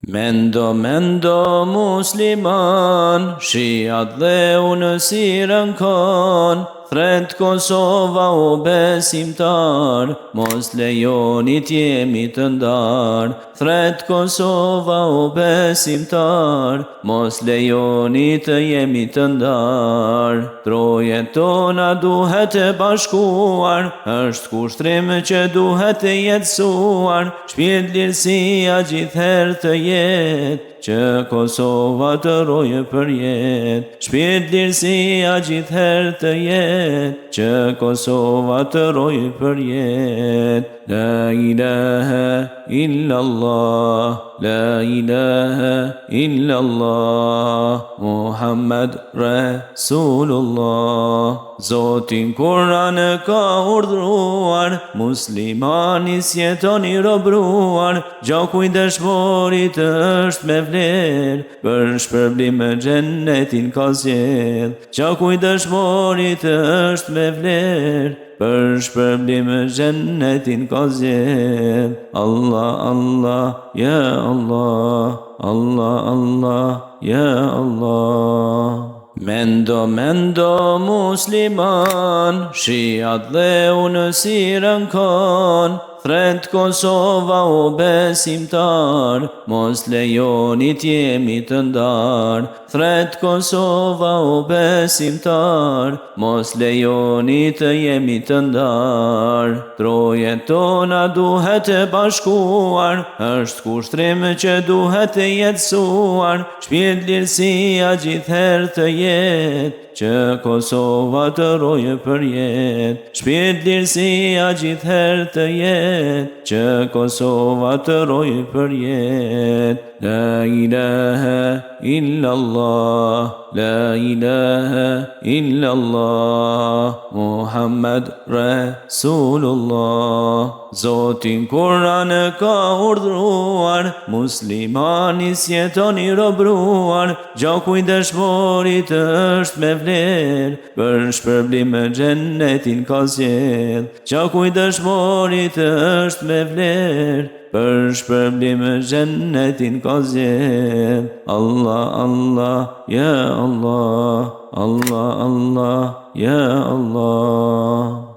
Mendo, mendo musliman, shiat dhe unë sirën kon, thret Kosova o besimtar, mos lejoni t'jemi të ndar. Thret Kosova o besimtar, mos lejoni të jemi të ndar. Trojet tona duhet e bashkuar, është kushtrim që duhet e jetësuar, shpirt lirësia gjithher të jetë, që Kosova të rojë për jetë. Shpirt lirësia gjithher të jetë, që Kosova të rojë për jetë. La ilaha illallah, la ilaha illallah, Muhammed Rasulullah. Zotin Kur'an ka urdhruar, muslimani s'jetoni robruar, gjaku i dëshmorit është me vlerë, për shpërblim xhennetin ka zgjedh. Gjaku i dëshmorit është me vlerë, për shpërblim xhennetin ka zgjedh. Allah, Allah, ya Allah, Allah, Allah, ya Allah. Mendo, mendo musliman, shiat dhe unë sirën kon, thret Kosova o besimtar, mos lejoni t'jemi të ndar. Thret Kosova o besimtar, mos lejoni të jemi të ndar. Trojet tona duhet e bashkuar, është kushtrim që duhet e jetësuar, shpirt lirësia gjithher të jetë, që Kosova të rojë për jetë. Shpirt lirësia gjithher të jetë, që Kosova të rojë për jetë. La ilaha illallah, la ilaha illallah, Muhammed Rasulullah. Zotin Kur'an ka urdhruar, muslimani s'jetoni robruar, gjaku i dëshmorit është me vlerë, për shpërblim xhennetin ka zgjedh. Gjaku i dëshmorit është me vlerë, për shpërblim xhennetin ka zgjedh. Allah, Allah, ya Allah, Allah, Allah, ya Allah.